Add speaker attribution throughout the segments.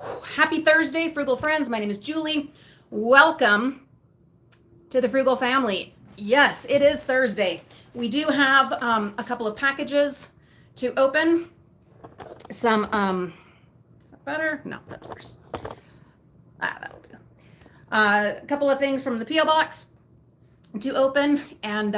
Speaker 1: Happy Thursday, Frugal friends. My name is Julie. Welcome to the Frugal Family. Yes, it is Thursday. We do have a couple of packages to open. Is that better? No, that's worse. That'll do. A couple of things from the P.O. Box to open, and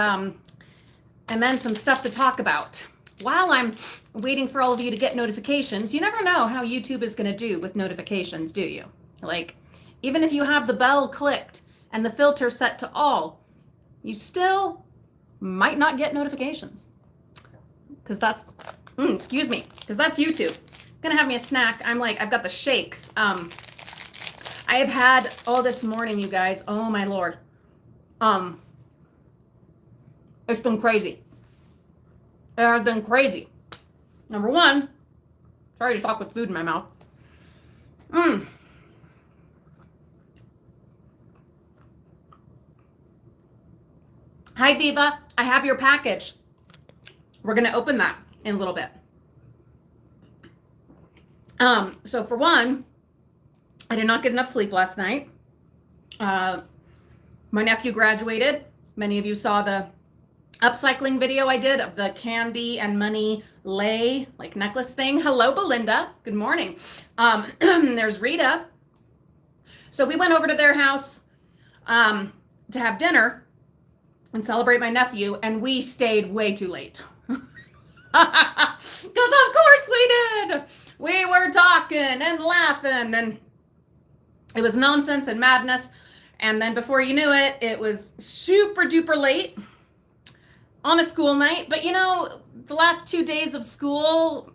Speaker 1: then some stuff to talk about. While I'm waiting for all of you to get notifications, you never know how YouTube is going to do with notifications, do you? Like, even if you have the bell clicked and the filter set to all, you still might not get notifications. Because that's, because that's YouTube. Gonna have me a snack. I've got the shakes. I have had all this morning, you guys. Oh my Lord. It's been crazy. It has been crazy. Number one, sorry to talk with food in my mouth. Hi, Viva. I have your package. We're going to open that in a little bit. So for one, I did not get enough sleep last night. My nephew graduated. Many of you saw the upcycling video I did of the candy and money lei necklace thing. Hello, Belinda. Good morning. There's Rita. So we went over to their house to have dinner and celebrate my nephew, and we stayed way too late. Because of course we did. We were talking and laughing, and it was nonsense and madness. And then before you knew it, it was super duper late on a school night. But you know, the last 2 days of school,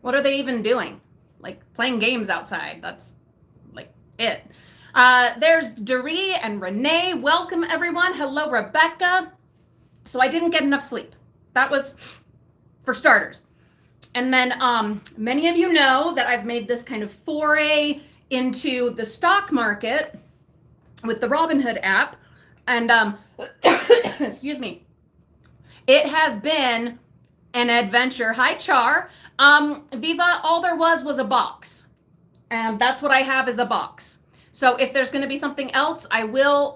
Speaker 1: what are they even doing? Like playing games outside. That's like it. There's Doree and Renee. Welcome, everyone. Hello, Rebecca. So I didn't get enough sleep. That was for starters. And then many of you know that I've made this kind of foray into the stock market with the Robinhood app. And excuse me. It has been an adventure. Hi, Char. Viva, all there was a box. And that's what I have is a box. So if there's going to be something else, I will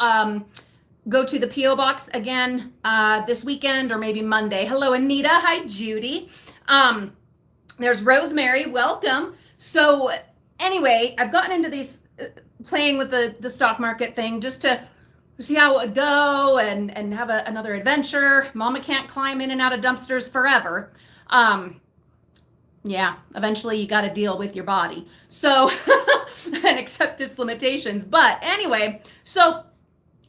Speaker 1: go to the P.O. box again this weekend or maybe Monday. Hello, Anita. Hi, Judy. There's Rosemary. Welcome. So anyway, I've gotten into these playing with the stock market thing just to see how it would go and have another adventure. Mama can't climb in and out of dumpsters forever. Yeah, eventually you got to deal with your body. So, and accept its limitations. But anyway, so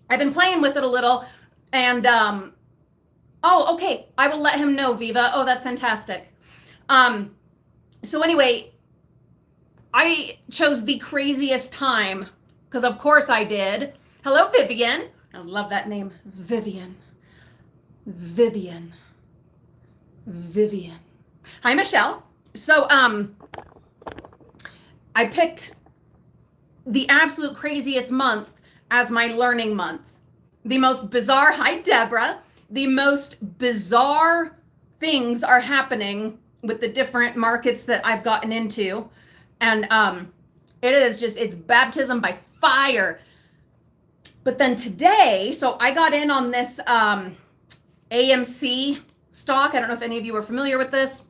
Speaker 1: I've been playing with it a little, and oh, okay, I will let him know, Viva. Oh, that's fantastic. So anyway, I chose the craziest time, because of course I did. Hello, Vivian. I love that name. Vivian. Vivian. Vivian. Hi, Michelle. So, I picked the absolute craziest month as my learning month. The most bizarre, hi, Deborah. The most bizarre things are happening with the different markets that I've gotten into. And it is just, it's baptism by fire. But then today, so I got in on this AMC stock. I don't know if any of you are familiar with this.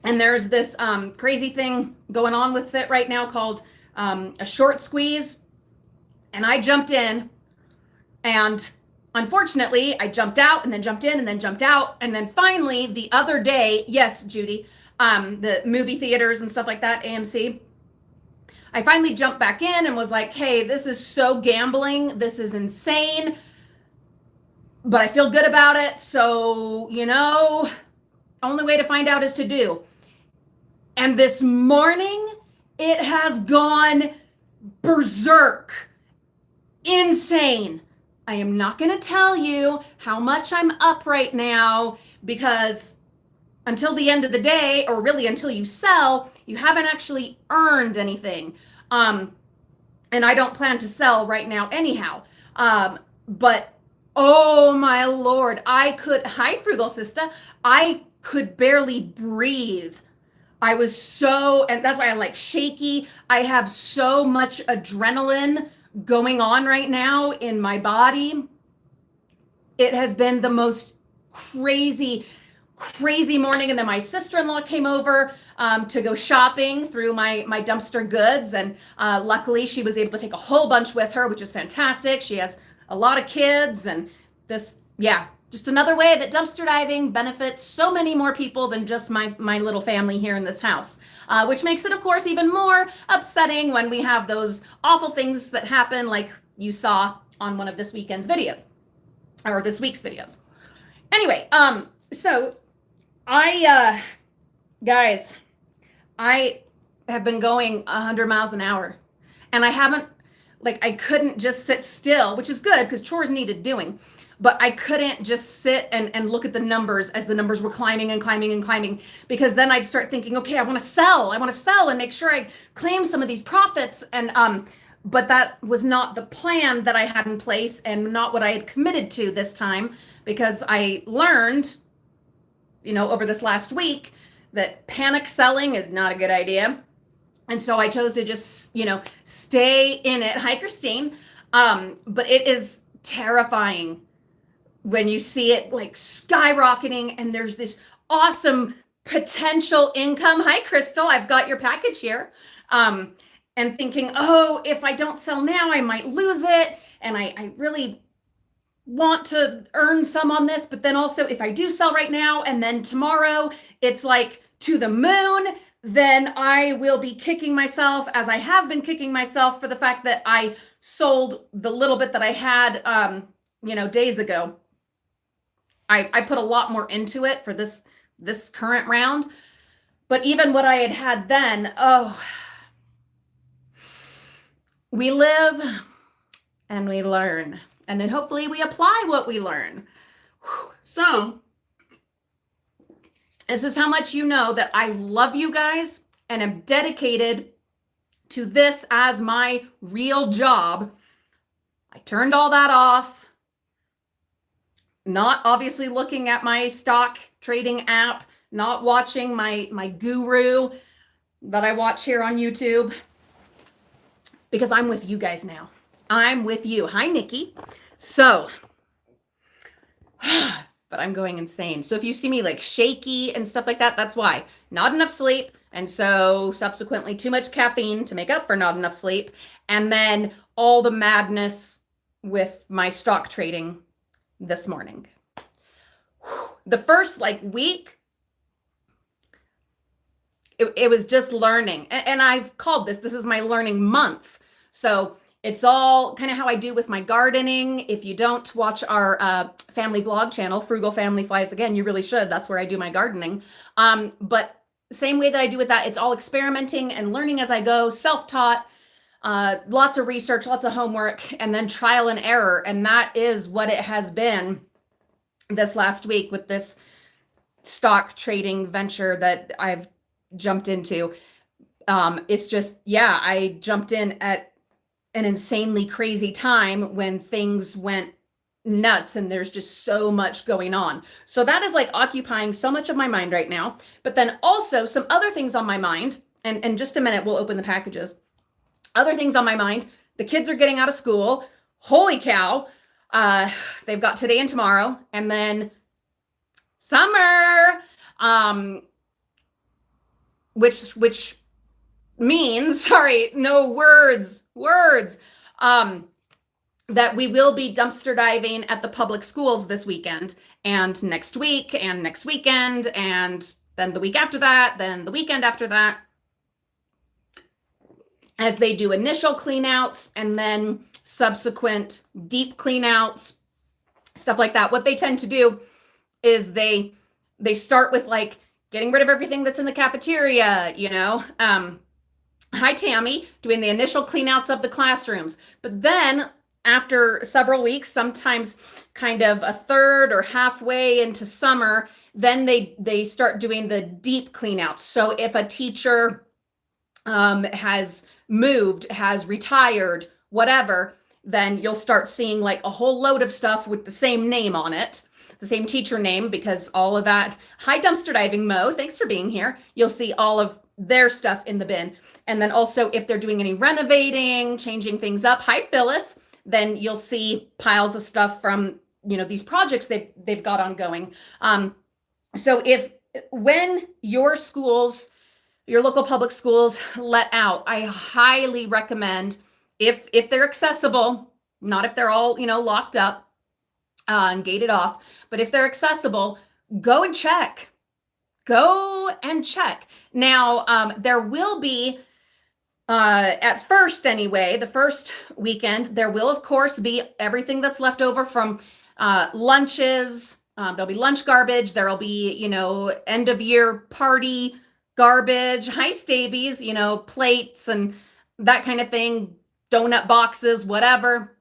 Speaker 1: And there's this crazy thing going on with it right now called a short squeeze. And I jumped in, and unfortunately, I jumped out and then jumped in and then jumped out. And then finally, the other day, yes, Judy, the movie theaters and stuff like that, AMC, I finally jumped back in and was like, hey, this is so gambling. This is insane. But I feel good about it. So, you know, only way to find out is to do. And this morning, it has gone berserk. Insane. I am not going to tell you how much I'm up right now, because until the end of the day, or really until you sell, you haven't actually earned anything. And I don't plan to sell right now anyhow. But oh my Lord, hi, Frugal Sister. I could barely breathe I was so, and that's why I'm like shaky. I have so much adrenaline going on right now in my body. It has been the most crazy morning. And then my sister-in-law came over to go shopping through my dumpster goods. And luckily she was able to take a whole bunch with her, which is fantastic. She has a lot of kids, and this, yeah, just another way that dumpster diving benefits so many more people than just my little family here in this house, which makes it, of course, even more upsetting when we have those awful things that happen, like you saw on one of this weekend's videos, or this week's videos. Anyway, so guys, I have been going 100 miles an hour, and I haven't, like, I couldn't just sit still, which is good because chores needed doing. But I couldn't just sit and look at the numbers as the numbers were climbing and climbing and climbing, because then I'd start thinking, okay, I want to sell and make sure I claim some of these profits. And but that was not the plan that I had in place, and not what I had committed to this time, because I learned, over this last week, that panic selling is not a good idea. And so I chose to just, stay in it. Hi, Christine. But it is terrifying when you see it like skyrocketing and there's this awesome potential income. Hi, Crystal, I've got your package here. And thinking, oh, if I don't sell now, I might lose it. And I really want to earn some on this. But then also, if I do sell right now and then tomorrow it's like to the moon, then I will be kicking myself, as I have been kicking myself, for the fact that I sold the little bit that I had, days ago. I put a lot more into it for this current round, but even what I had then, we live and we learn, and then hopefully we apply what we learn. So this is how much you know that I love you guys and am dedicated to this as my real job. I turned all that off. Not obviously looking at my stock trading app, not watching my guru that I watch here on YouTube, because I'm with you guys now. I'm with you. Hi, Nikki. So, but I'm going insane. So if you see me like shaky and stuff like that, that's why. Not enough sleep. And so subsequently too much caffeine to make up for not enough sleep. And then all the madness with my stock trading this morning. The first week, it was just learning. And I've called this is my learning month. So it's all kind of how I do with my gardening. If you don't watch our family vlog channel, Frugal Family Flies Again, you really should. That's where I do my gardening. But same way that I do with that, it's all experimenting and learning as I go, self-taught, lots of research, lots of homework, and then trial and error. And that is what it has been this last week with this stock trading venture that I've jumped into. It's just, I jumped in at an insanely crazy time when things went nuts and there's just so much going on. So that is occupying so much of my mind right now. But then also some other things on my mind, and in just a minute, we'll open the packages. Other things on my mind, the kids are getting out of school. Holy cow. They've got today and tomorrow, and then summer, which means, sorry, no words, that we will be dumpster diving at the public schools this weekend and next week and next weekend, and then the week after that, then the weekend after that, as they do initial cleanouts and then subsequent deep cleanouts, stuff like that. What they tend to do is they start with getting rid of everything that's in the cafeteria, hi Tammy, doing the initial cleanouts of the classrooms. But then after several weeks, sometimes kind of a third or halfway into summer, then they start doing the deep cleanouts. So if a teacher has moved, has retired, whatever, then you'll start seeing a whole load of stuff with the same name on it the same teacher name because all of that. Hi, dumpster diving Mo. Thanks for being here. You'll see all of their stuff in the bin. And then also if they're doing any renovating, changing things up. Hi, Phyllis. Then you'll see piles of stuff from, these projects they've got ongoing. So when your schools, your local public schools let out, I highly recommend if they're accessible, not if they're all, locked up and gated off, but if they're accessible, go and check. Go and check. Now, there will be, at first anyway, the first weekend, there will of course be everything that's left over from lunches. There'll be lunch garbage. There'll be, end of year party garbage. Hi, Stabies, plates and that kind of thing, donut boxes, whatever.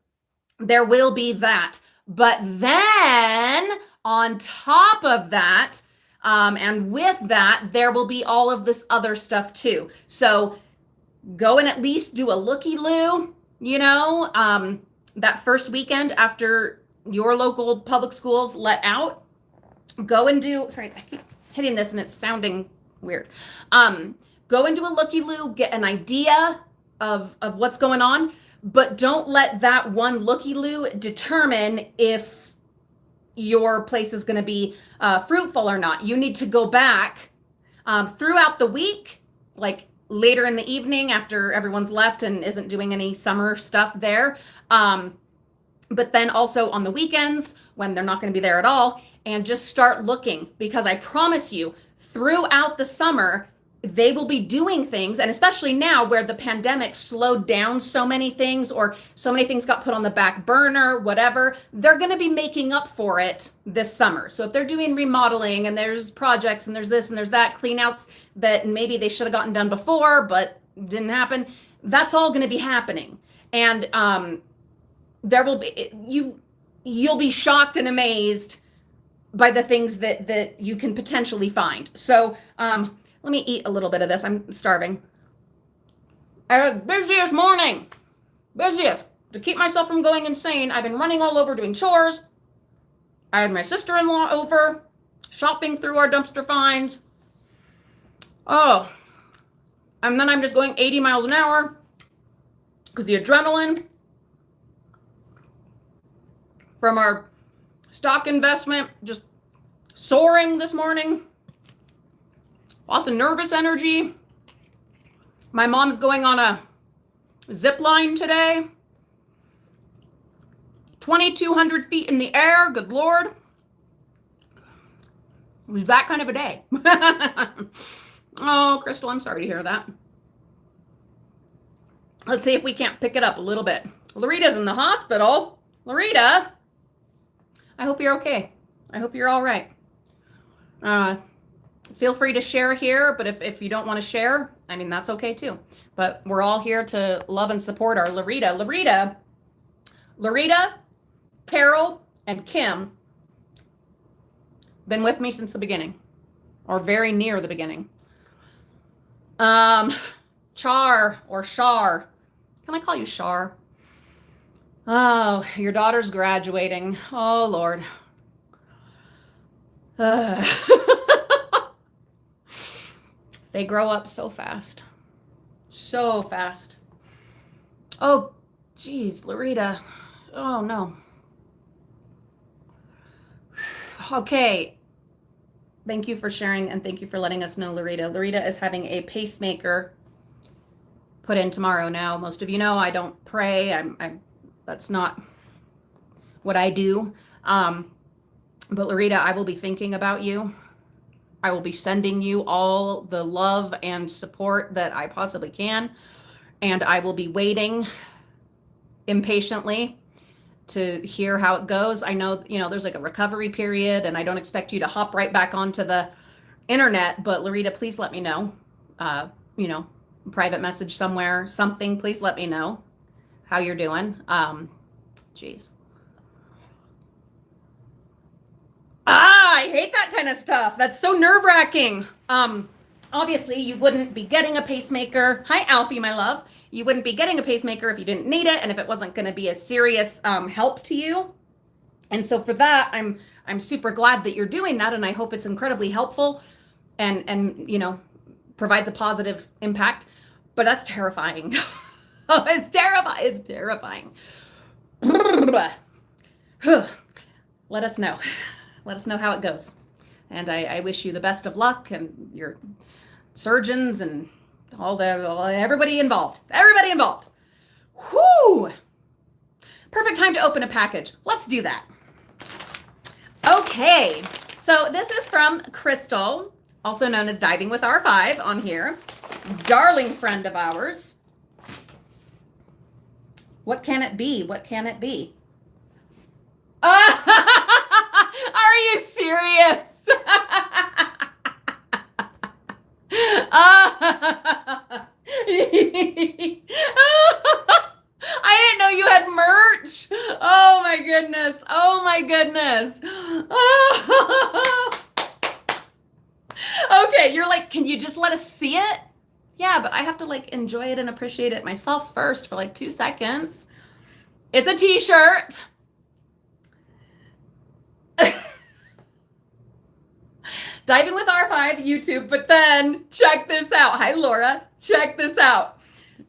Speaker 1: There will be that. But then on top of that, and with that, there will be all of this other stuff too. So go and at least do a looky-loo, that first weekend after your local public schools let out. Go and do, sorry, I keep hitting this and it's sounding weird. Go and do a looky-loo, get an idea of what's going on, but don't let that one looky-loo determine if your place is going to be fruitful or not. You need to go back throughout the week, like later in the evening after everyone's left and isn't doing any summer stuff there. But then also on the weekends when they're not going to be there at all, and just start looking, because I promise you throughout the summer, they will be doing things, and especially now where the pandemic slowed down so many things, or so many things got put on the back burner, whatever, they're going to be making up for it this summer. So if they're doing remodeling and there's projects and there's this and there's that, clean outs that maybe they should have gotten done before but didn't happen, that's all going to be happening. And there will be, you'll be shocked and amazed by the things that you can potentially find. So let me eat a little bit of this. I'm starving. Busiest morning. Busiest. To keep myself from going insane, I've been running all over doing chores. I had my sister-in-law over, shopping through our dumpster finds. Oh. And then I'm just going 80 miles an hour because the adrenaline from our stock investment just soaring this morning. Lots of nervous energy. My mom's going on a zip line today. 2,200 feet in the air. Good Lord. It was that kind of a day. Oh, Crystal, I'm sorry to hear that. Let's see if we can't pick it up a little bit. Larita's in the hospital. Larita, I hope you're okay. I hope you're all right. Feel free to share here, but if you don't want to share, I mean, that's okay too. But we're all here to love and support our Larita, Carol, and Kim been with me since the beginning, or very near the beginning. Char or Shar. Can I call you Shar? Oh, your daughter's graduating. Oh, Lord. They grow up so fast. So fast. Oh, geez, Larita. Oh, no. Okay. Thank you for sharing, and thank you for letting us know, Larita. Larita is having a pacemaker put in tomorrow. Now, most of you know I don't pray. That's not what I do. But Larita, I will be thinking about you. I will be sending you all the love and support that I possibly can. And I will be waiting impatiently to hear how it goes. I know, there's like a recovery period, and I don't expect you to hop right back onto the internet, but Larita, please let me know, private message somewhere, something, please let me know how you're doing. Geez. I hate that kind of stuff. That's so nerve-wracking. Obviously you wouldn't be getting a pacemaker. Hi, Alfie, my love. You wouldn't be getting a pacemaker if you didn't need it and if it wasn't going to be a serious help to you. And so for that, I'm super glad that you're doing that, and I hope it's incredibly helpful and provides a positive impact. But that's terrifying. Oh, it's terrifying. It's terrifying. Let us know. Let us know how it goes. And I wish you the best of luck, and your surgeons and everybody involved. Everybody involved. Whoo! Perfect time to open a package. Let's do that. Okay, so this is from Crystal, also known as Diving with R5 on here. Darling friend of ours. What can it be? What can it be? Are you serious? I didn't know you had merch. Oh my goodness. Oh my goodness. Okay, you're like, can you just let us see it? Yeah, but I have to like enjoy it and appreciate it myself first for like 2 seconds. It's a t-shirt. Diving with R5 YouTube, but then check this out. Hi, Laura. Check this out.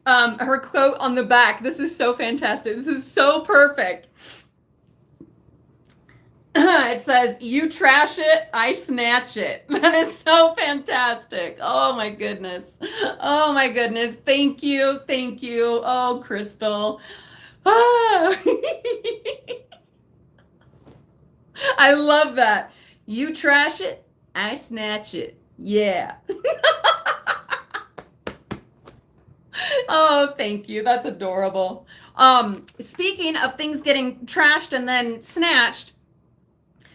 Speaker 1: Her quote on the back. This is so fantastic. This is so perfect. It says, "You trash it, I snatch it." That is so fantastic. Oh my goodness. Oh my goodness. Thank you. Thank you. Oh, Crystal. Ah. I love that. You trash it, I snatch it. Yeah. Oh, thank you. That's adorable. Speaking of things getting trashed and then snatched,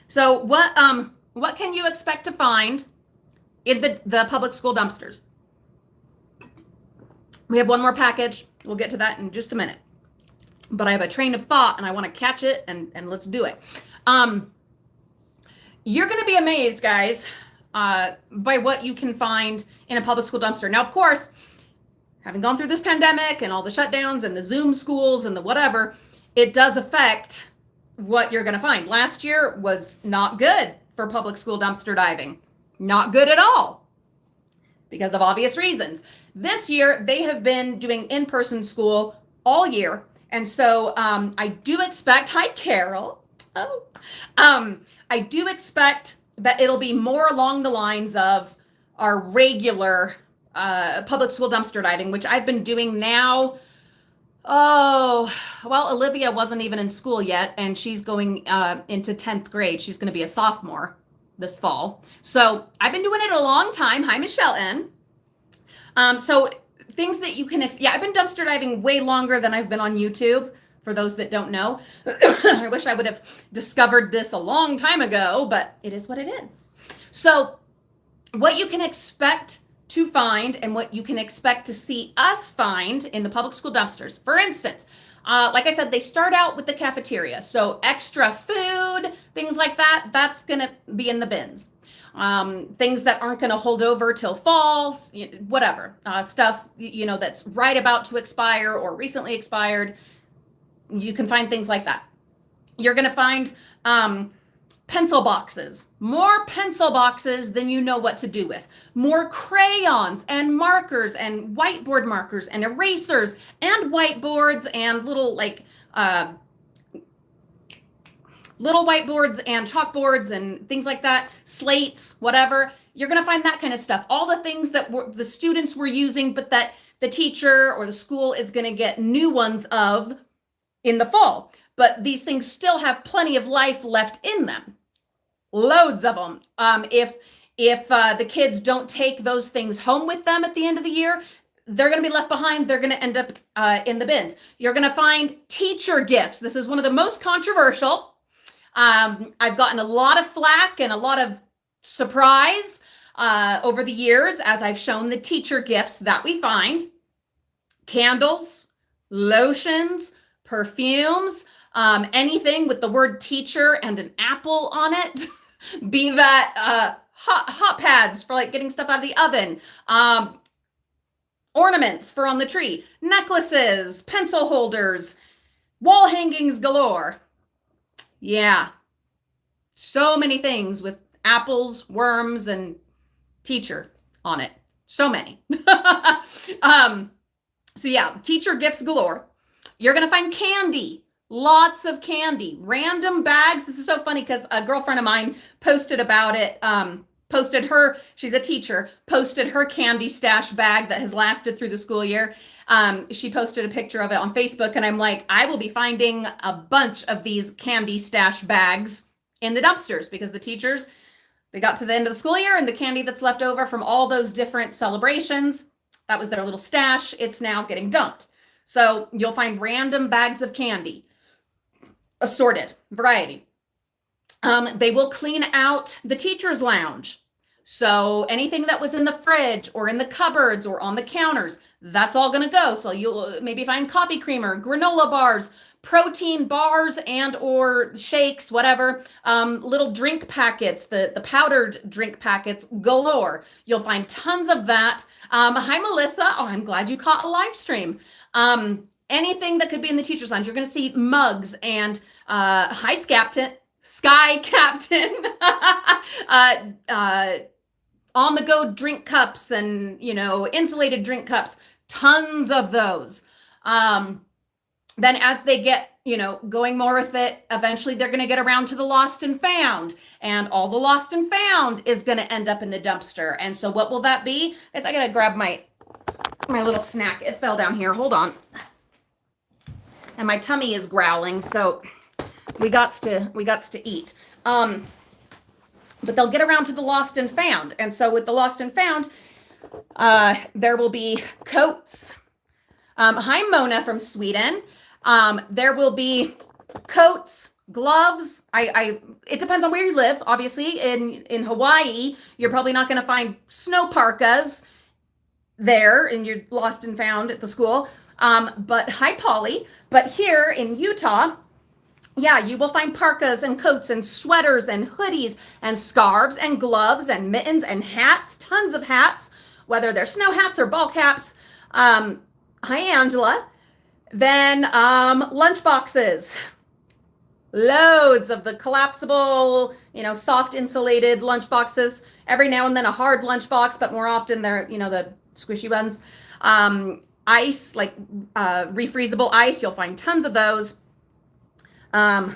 Speaker 1: so what can you expect to find in the public school dumpsters? We have one more package. We'll get to that in just a minute. But I have a train of thought and I want to catch it, and let's do it. You're going to be amazed, guys, by what you can find in a public school dumpster. Now, of course, having gone through this pandemic and all the shutdowns and the Zoom schools and the whatever, it does affect what you're going to find. Last year was not good for public school dumpster diving. Not good at all because of obvious reasons. This year, they have been doing in-person school all year. And so I do expect, hi, Carol. Oh, I do expect that it'll be more along the lines of our regular public school dumpster diving, which I've been doing now. Oh, well, Olivia wasn't even in school yet, and she's going into 10th grade. She's going to be a sophomore this fall. So I've been doing it a long time. Hi, Michelle N. So things that you can, I've been dumpster diving way longer than I've been on YouTube. For those that don't know, I wish I would have discovered this a long time ago, but it is what it is. So what you can expect to find and what you can expect to see us find in the public school dumpsters. For instance, like I said, they start out with the cafeteria. So extra food, things like that, that's going to be in the bins. Things that aren't going to hold over till fall, whatever, stuff, that's right about to expire or recently expired. You can find things like that. You're going to find pencil boxes, more pencil boxes than you know what to do with, more crayons and markers and whiteboard markers and erasers and whiteboards and little whiteboards and chalkboards and things like that, slates, whatever. You're going to find that kind of stuff. All the things that the students were using, but that the teacher or the school is going to get new ones of in the fall. But these things still have plenty of life left in them. Loads of them. If the kids don't take those things home with them at the end of the year, they're going to be left behind. They're going to end up in the bins. You're going to find teacher gifts. This is one of the most controversial. I've gotten a lot of flack and a lot of surprise over the years as I've shown the teacher gifts that we find. Candles, lotions, perfumes, anything with the word teacher and an apple on it, be that hot pads for like getting stuff out of the oven, ornaments for on the tree, necklaces, pencil holders, wall hangings galore. Yeah, So many things with apples, worms, and teacher on it. So many. So yeah, teacher gifts galore. You're going to find candy. Lots of candy. Random bags. This is so funny because a girlfriend of mine posted about it. She's a teacher, posted her candy stash bag that has lasted through the school year. She posted a picture of it on Facebook, and I'm like, I will be finding a bunch of these candy stash bags in the dumpsters because the teachers, they got to the end of the school year and the candy that's left over from all those different celebrations, that was their little stash. It's now getting dumped. So you'll find random bags of candy, assorted variety. They will clean out the teacher's lounge. So anything that was in the fridge or in the cupboards or on the counters, that's all going to go. So you'll maybe find coffee creamer, granola bars, protein bars and or shakes, whatever, little drink packets, the powdered drink packets galore. You'll find tons of that. Hi, Melissa. Oh, I'm glad you caught a live stream. Anything that could be in the teacher's lounge. You're going to see mugs and hi, Sky Captain, on the go drink cups and, insulated drink cups, tons of those. Then as they get, going more with it, eventually they're going to get around to the lost and found, and all the lost and found is going to end up in the dumpster. And so what will that be? Is I got to grab my little snack. It fell down here. Hold on. And my tummy is growling. So we got to eat. But they'll get around to the lost and found. And so with the lost and found, there will be coats. Hi, Mona from Sweden. There will be coats, gloves. It depends on where you live. Obviously, in Hawaii, you're probably not going to find snow parkas there, and you're lost and found at the school. But hi, Polly. But here in Utah, yeah, you will find parkas and coats and sweaters and hoodies and scarves and gloves and mittens and hats, tons of hats, whether they're snow hats or ball caps. Hi, Angela. Then lunch boxes, loads of the collapsible, soft insulated lunch boxes. Every now and then a hard lunch box, but more often they're, the squishy ones. Ice, like refreezable ice, you'll find tons of those. My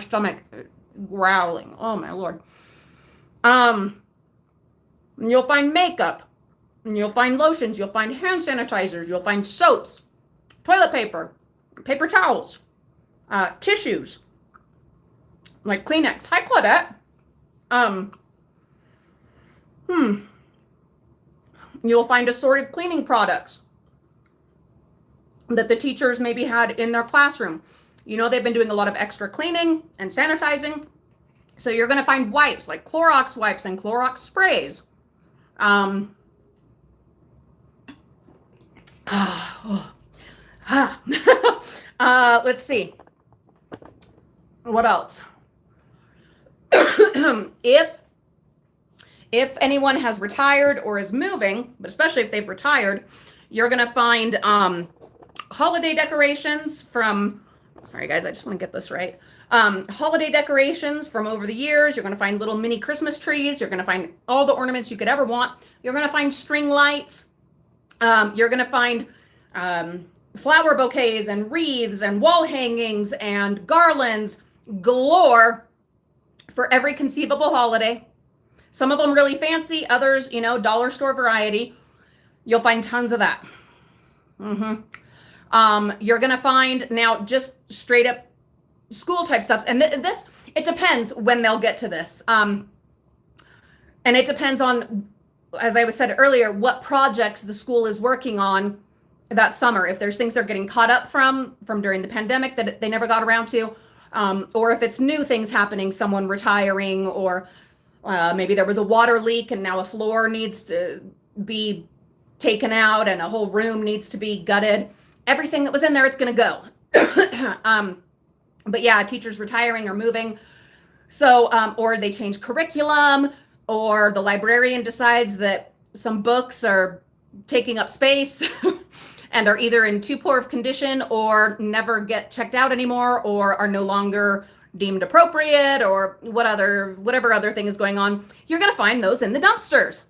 Speaker 1: stomach growling. Oh my Lord. You'll find makeup, and you'll find lotions, you'll find hand sanitizers, you'll find soaps, toilet paper, paper towels, tissues, like Kleenex. Hi, Claudette. You'll find assorted cleaning products that the teachers maybe had in their classroom. They've been doing a lot of extra cleaning and sanitizing. So you're going to find wipes, like Clorox wipes and Clorox sprays. Let's see. What else? If anyone has retired or is moving, but especially if they've retired, you're going to find holiday decorations from, sorry guys, I just want to get this right. Holiday decorations from over the years. You're going to find little mini Christmas trees. You're going to find all the ornaments you could ever want. You're going to find string lights. You're going to find flower bouquets and wreaths and wall hangings and garlands galore for every conceivable holiday. Some of them really fancy, others, dollar store variety. You'll find tons of that. You're going to find now just straight up school type stuff. And this, it depends when they'll get to this. And it depends on, as I said earlier, what projects the school is working on that summer. If there's things they're getting caught up from during the pandemic that they never got around to, or if it's new things happening, someone retiring, or maybe there was a water leak and now a floor needs to be taken out and a whole room needs to be gutted. Everything that was in there, it's going to go. But yeah, teachers retiring or moving. So, or they change curriculum, or the librarian decides that some books are taking up space and are either in too poor of condition or never get checked out anymore, or are no longer deemed appropriate or whatever other thing is going on, you're going to find those in the dumpsters.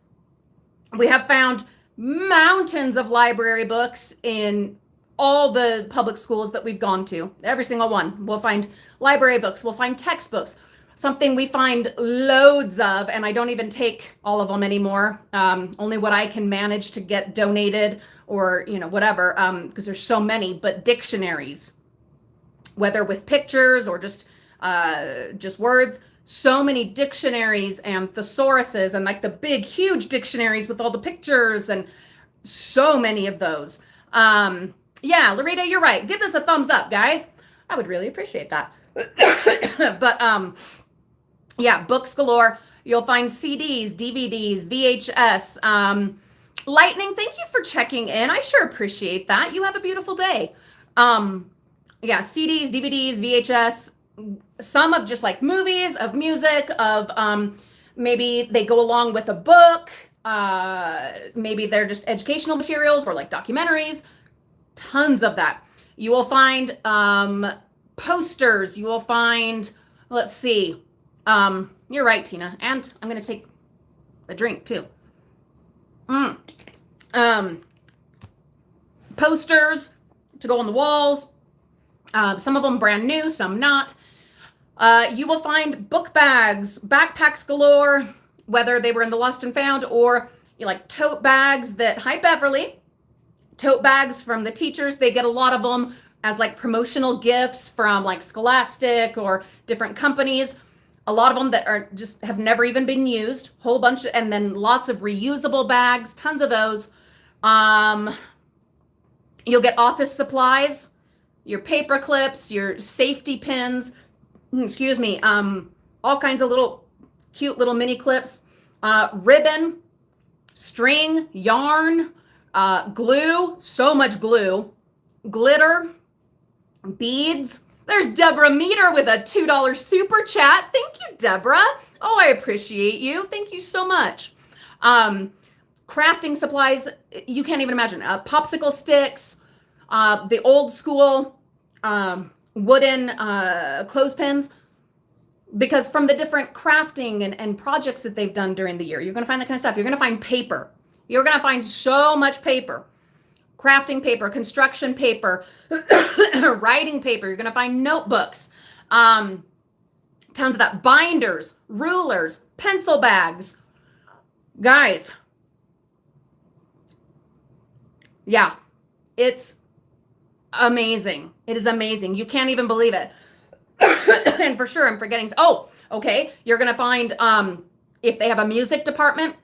Speaker 1: We have found mountains of library books in all the public schools that we've gone to. Every single one. We'll find library books, we'll find textbooks. Something we find loads of, and I don't even take all of them anymore. Only what I can manage to get donated or, whatever, because there's so many, but dictionaries, whether with pictures or just words, so many dictionaries and thesauruses and like the big, huge dictionaries with all the pictures and so many of those. Yeah, Larita, you're right. Give this a thumbs up, guys. I would really appreciate that. But, yeah, books galore. You'll find CDs, DVDs, VHS. Lightning, thank you for checking in. I sure appreciate that. You have a beautiful day. Yeah, CDs, DVDs, VHS, some of just like movies, of music, of maybe they go along with a book. Maybe they're just educational materials or like documentaries. Tons of that. You will find posters. You will find, let's see. You're right, Tina. And I'm going to take a drink too. Posters to go on the walls. Some of them brand new, some not. You will find book bags, backpacks galore, whether they were in the Lost and Found or like tote bags that, hi Beverly, tote bags from the teachers. They get a lot of them as like promotional gifts from like Scholastic or different companies. A lot of them that are just have never even been used, whole bunch, and then lots of reusable bags, tons of those. You'll get office supplies, your paper clips, your safety pins, excuse me, all kinds of little cute little mini clips, ribbon, string, yarn, glue, so much glue, glitter, beads. There's Deborah Meter with a $2 super chat. Thank you, Deborah. Oh, I appreciate you. Thank you so much. Crafting supplies, you can't even imagine. Popsicle sticks, the old school wooden clothespins, because from the different crafting and projects that they've done during the year, you're going to find that kind of stuff. You're going to find paper. You're going to find so much paper. Crafting paper, construction paper, writing paper. You're going to find notebooks, tons of that, binders, rulers, pencil bags. Guys, yeah, it's amazing. It is amazing. You can't even believe it. And for sure, I'm forgetting. Oh, okay. You're going to find, if they have a music department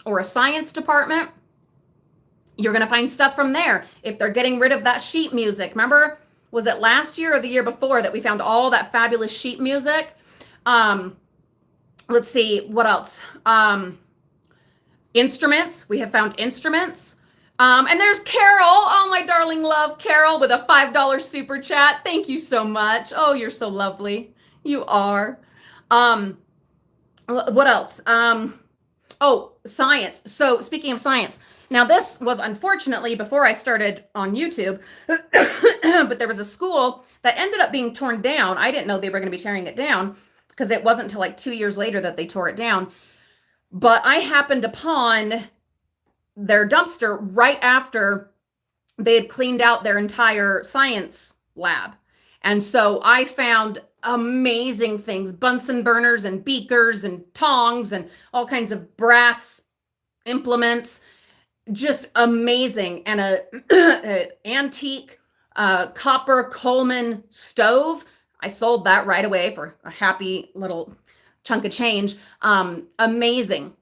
Speaker 1: or a science department, you're going to find stuff from there. If they're getting rid of that sheet music, remember, was it last year or the year before that we found all that fabulous sheet music? Let's see, what else? Instruments. We have found instruments. And there's Carol. Oh, my darling love, Carol, with a $5 super chat. Thank you so much. Oh, you're so lovely. You are. What else? Oh, science. So speaking of science, now this was unfortunately before I started on YouTube, but there was a school that ended up being torn down. I didn't know they were going to be tearing it down because it wasn't until like 2 years later that they tore it down. But I happened upon their dumpster right after they had cleaned out their entire science lab. And so I found amazing things, Bunsen burners and beakers and tongs and all kinds of brass implements, just amazing. And an antique copper Coleman stove. I sold that right away for a happy little chunk of change. Amazing.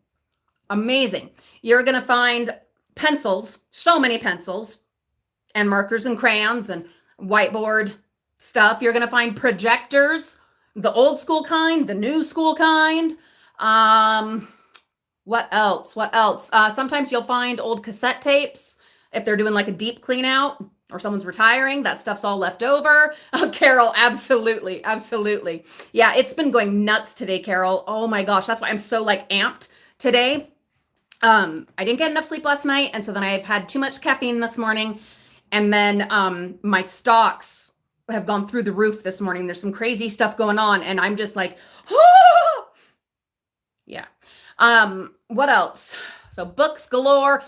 Speaker 1: Amazing. You're going to find pencils, so many pencils and markers and crayons and whiteboard stuff. You're going to find projectors, the old school kind, the new school kind. What else? What else? Sometimes you'll find old cassette tapes if they're doing like a deep clean out or someone's retiring. That stuff's all left over. Oh, Carol, absolutely. Absolutely. Yeah, it's been going nuts today, Carol. Oh my gosh. That's why I'm so like amped today. I didn't get enough sleep last night. And so then I've had too much caffeine this morning. And then my stocks have gone through the roof this morning. There's some crazy stuff going on, and I'm just like, oh! Yeah. What else? So books galore,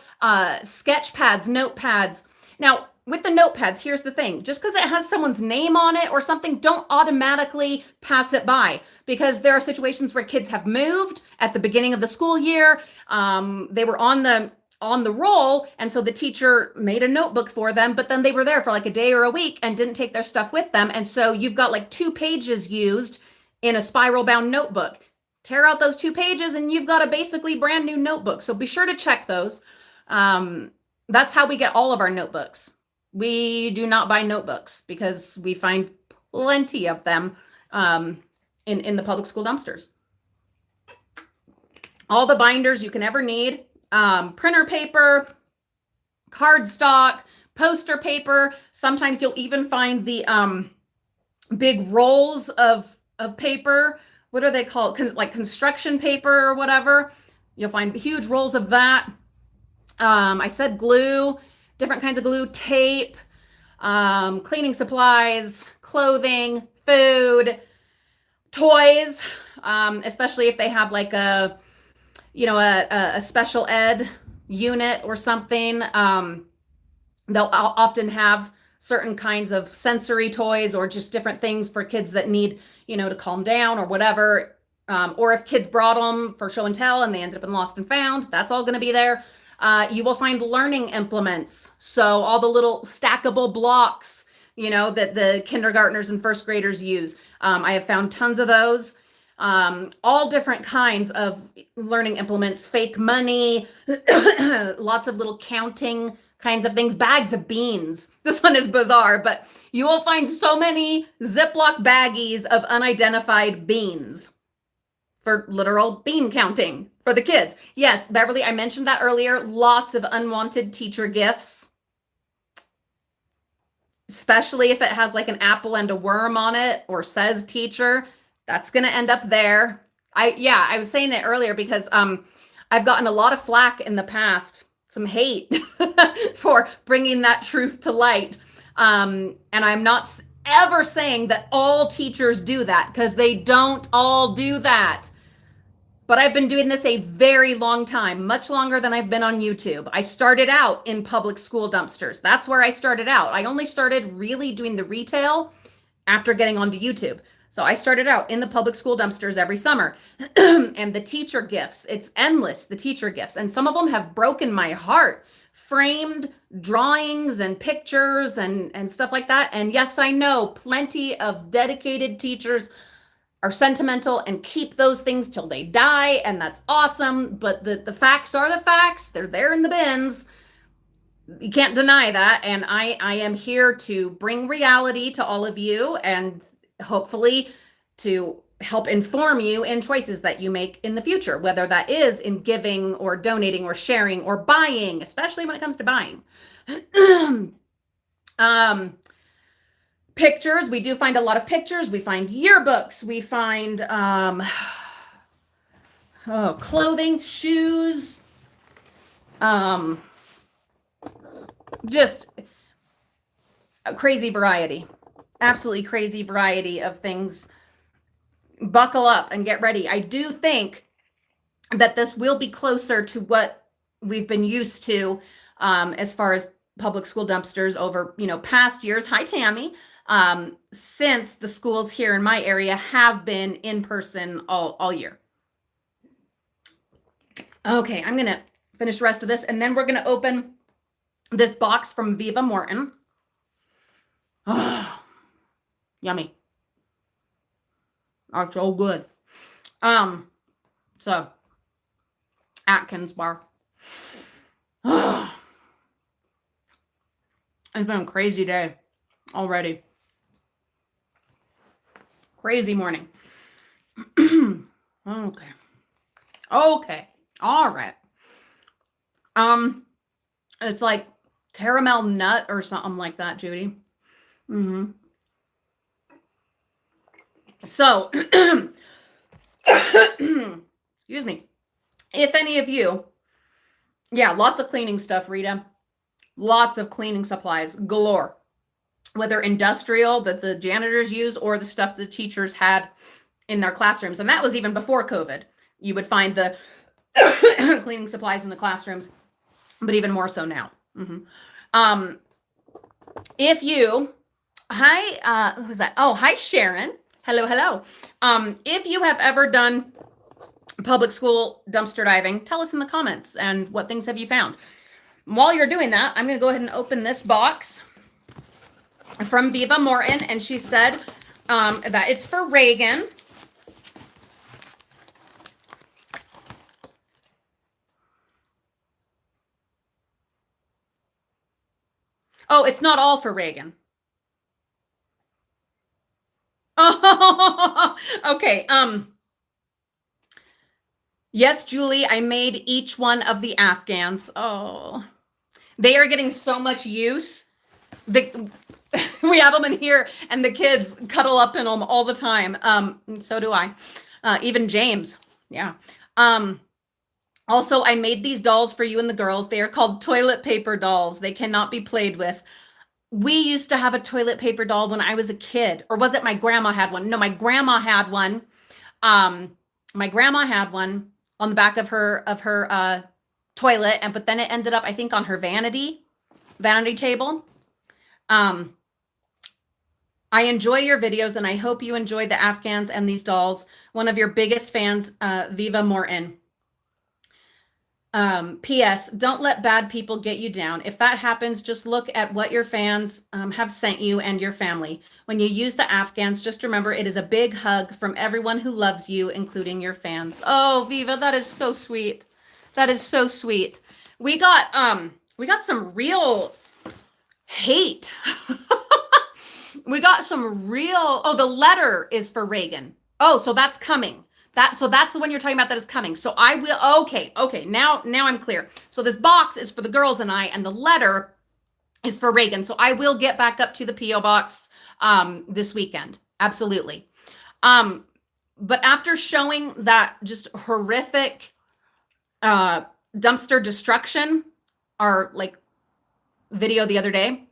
Speaker 1: sketch pads, notepads. Now, with the notepads, here's the thing. Just because it has someone's name on it or something, don't automatically pass it by, because there are situations where kids have moved at the beginning of the school year. They were on the roll, and so the teacher made a notebook for them, but then they were there for like a day or a week and didn't take their stuff with them. And so you've got like 2 pages used in a spiral bound notebook. Tear out those 2 pages and you've got a basically brand new notebook. So be sure to check those. That's how we get all of our notebooks. We do not buy notebooks because we find plenty of them in the public school dumpsters. All the binders you can ever need, printer paper, cardstock, poster paper. Sometimes you'll even find the big rolls of paper. What are they called? Like construction paper or whatever. You'll find huge rolls of that. I said glue, different kinds of glue, tape, cleaning supplies, clothing, food, toys, especially if they have like a special ed unit or something. They'll often have certain kinds of sensory toys or just different things for kids that need, to calm down or whatever. Or if kids brought them for show and tell and they ended up in lost and found, that's all going to be there. You will find learning implements. So all the little stackable blocks, that the kindergartners and first graders use. I have found tons of those. All different kinds of learning implements, fake money, lots of little counting kinds of things, bags of beans. This one is bizarre, but you will find so many Ziploc baggies of unidentified beans for literal bean counting for the kids. Yes, Beverly, I mentioned that earlier. Lots of unwanted teacher gifts, especially if it has like an apple and a worm on it or says teacher. That's going to end up there. I was saying that earlier because I've gotten a lot of flack in the past, some hate for bringing that truth to light. And I'm not ever saying that all teachers do that, because they don't all do that. But I've been doing this a very long time, much longer than I've been on YouTube. I started out in public school dumpsters. That's where I started out. I only started really doing the retail after getting onto YouTube. So I started out in the public school dumpsters every summer. And the teacher gifts, it's endless, the teacher gifts. And some of them have broken my heart. Framed drawings and pictures and stuff like that. And yes, I know plenty of dedicated teachers are sentimental and keep those things till they die. And that's awesome. But the facts are the facts. They're there in the bins. You can't deny that. And I am here to bring reality to all of you and hopefully to help inform you in choices that you make in the future, whether that is in giving or donating or sharing or buying, especially when it comes to buying. Pictures, we do find a lot of pictures. We find yearbooks. We find clothing, shoes, just a crazy variety. Absolutely crazy variety of things. Buckle up and get ready. I do think that this will be closer to what we've been used to as far as public school dumpsters over, past years. Hi, Tammy. Since the schools here in my area have been in person all year. Okay, I'm going to finish the rest of this, and then we're going to open this box from Viva Morton. Oh, yummy. Oh, so good. So Atkins bar. Oh, it's been a crazy day already. Crazy morning. Okay. All right. It's like caramel nut or something like that, Judy. Mm-hmm. So, excuse me. If any of you, lots of cleaning stuff, Rita. Lots of cleaning supplies galore. whether industrial that the janitors use or the stuff the teachers had in their classrooms. And that was even before COVID. You would find the cleaning supplies in the classrooms, but even more so now. If you, hi, who was that? Oh, hi, Sharon. Hello, hello. If you have ever done public school dumpster diving, tell us in the comments, and what things have you found? While you're doing that, I'm going to go ahead and open this box from Viva Morton, and she said that it's for Reagan. Oh, it's not all for Reagan. Oh, okay. Yes, Julie, I made each one of the Afghans. Oh, they are getting so much use. We have them in here, and the kids cuddle up in them all the time. So do I. Even James. Yeah. Also, I made these dolls for you and the girls. They are called toilet paper dolls. They cannot be played with. We used to have a toilet paper doll when I was a kid. Or was it my grandma had one? No, my grandma had one. My grandma had one on the back of her toilet, but then it ended up, I think, on her vanity table. I enjoy your videos, and I hope you enjoy the Afghans and these dolls. One of your biggest fans, Viva Morton. P.S. Don't let bad people get you down. If that happens, just look at what your fans have sent you and your family. When you use the Afghans, just remember it is a big hug from everyone who loves you, including your fans. Oh, Viva, that is so sweet. That is so sweet. We got some real hate. We got some real, oh, the letter is for Reagan. Oh, so that's coming. So that's the one you're talking about that is coming. So I will, okay. Now I'm clear. So this box is for the girls and I, and the letter is for Reagan. So I will get back up to the P.O. box this weekend. Absolutely. But after showing that just horrific dumpster destruction, our video the other day,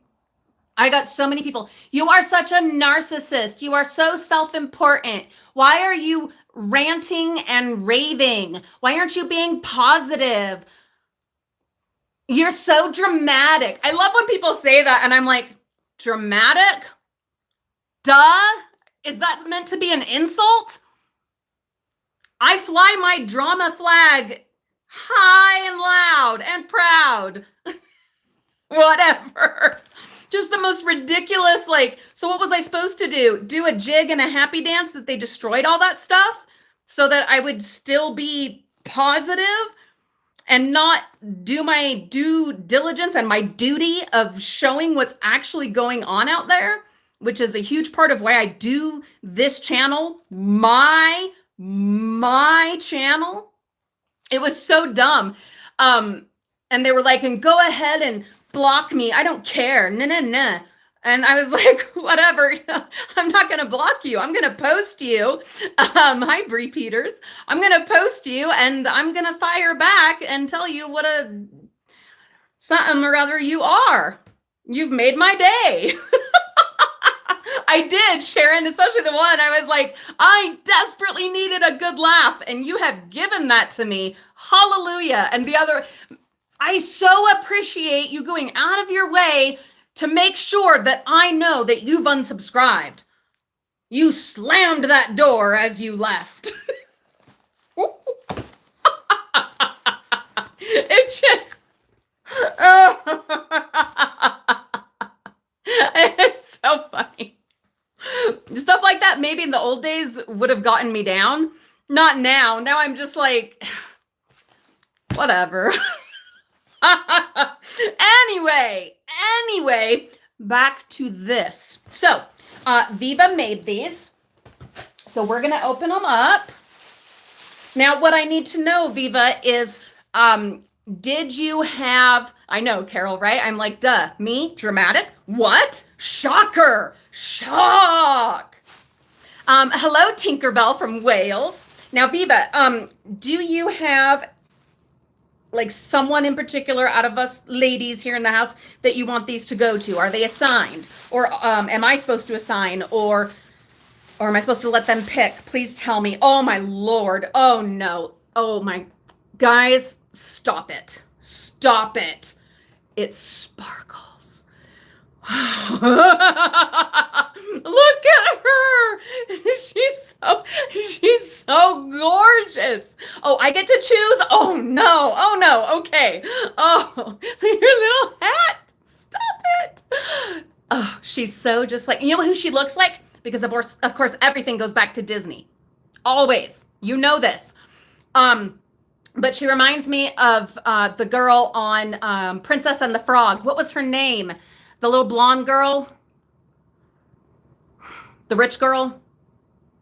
Speaker 1: I got so many people. You are such a narcissist. You are so self-important. Why are you ranting and raving? Why aren't you being positive? You're so dramatic. I love when people say that, and I'm like, dramatic? Duh? Is that meant to be an insult? I fly my drama flag high and loud and proud. Whatever. Just the most ridiculous, so what was I supposed to do? Do a jig and a happy dance that they destroyed all that stuff so that I would still be positive and not do my due diligence and my duty of showing what's actually going on out there, which is a huge part of why I do this channel, my channel. It was so dumb. And they were like, and go ahead and block me. I don't care. Nah. And I was like, whatever. I'm not going to block you. I'm going to post you. Hi, Bree Peters. I'm going to post you, and I'm going to fire back and tell you what a something or other you are. You've made my day. I did, Sharon, especially the one I was like, I desperately needed a good laugh, and you have given that to me. Hallelujah. And the other, I so appreciate you going out of your way to make sure that I know that you've unsubscribed. You slammed that door as you left. It's just, it's so funny. Stuff like that maybe in the old days would have gotten me down. Not now. Now I'm just like, whatever. Anyway, back to this. So, Viva made these. So we're going to open them up. Now, what I need to know, Viva, is did you have, I know, Carol, right? I'm like, duh, me? Dramatic? What? Shocker. Shock. Hello, Tinkerbell from Wales. Now, Viva, do you have like someone in particular out of us ladies here in the house that you want these to go to? Are they assigned? Or am I supposed to assign? Or am I supposed to let them pick? Please tell me. Oh my Lord. Oh no. Oh my, guys, stop it. Stop it. It sparkles. Look at her. She's so gorgeous. Oh, I get to choose. Oh no. Oh no. Okay. Oh, your little hat. Stop it. Oh, she's so just like, you know who she looks like? Because of course, everything goes back to Disney. Always. You know this. But she reminds me of the girl on Princess and the Frog. What was her name? The little blonde girl? The rich girl?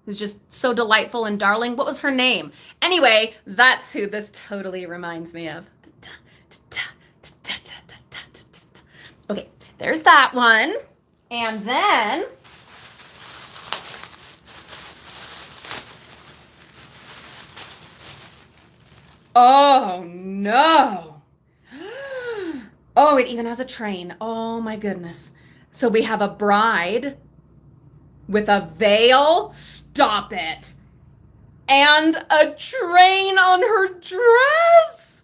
Speaker 1: Who's just so delightful and darling. What was her name? Anyway, that's who this totally reminds me of. Okay, there's that one. And then... oh no. Oh, it even has a train. Oh my goodness. So we have a bride with a veil. Stop it. And a train on her dress.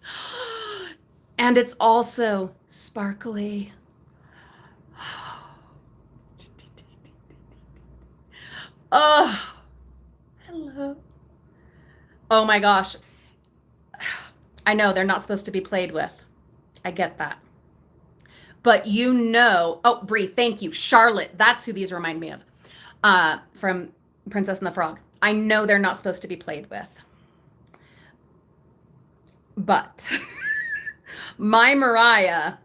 Speaker 1: And it's also sparkly. Oh, hello. Oh my gosh. I know they're not supposed to be played with. I get that. But you know, oh, Brie, thank you. Charlotte, that's who these remind me of. From Princess and the Frog. I know they're not supposed to be played with. But my Mariah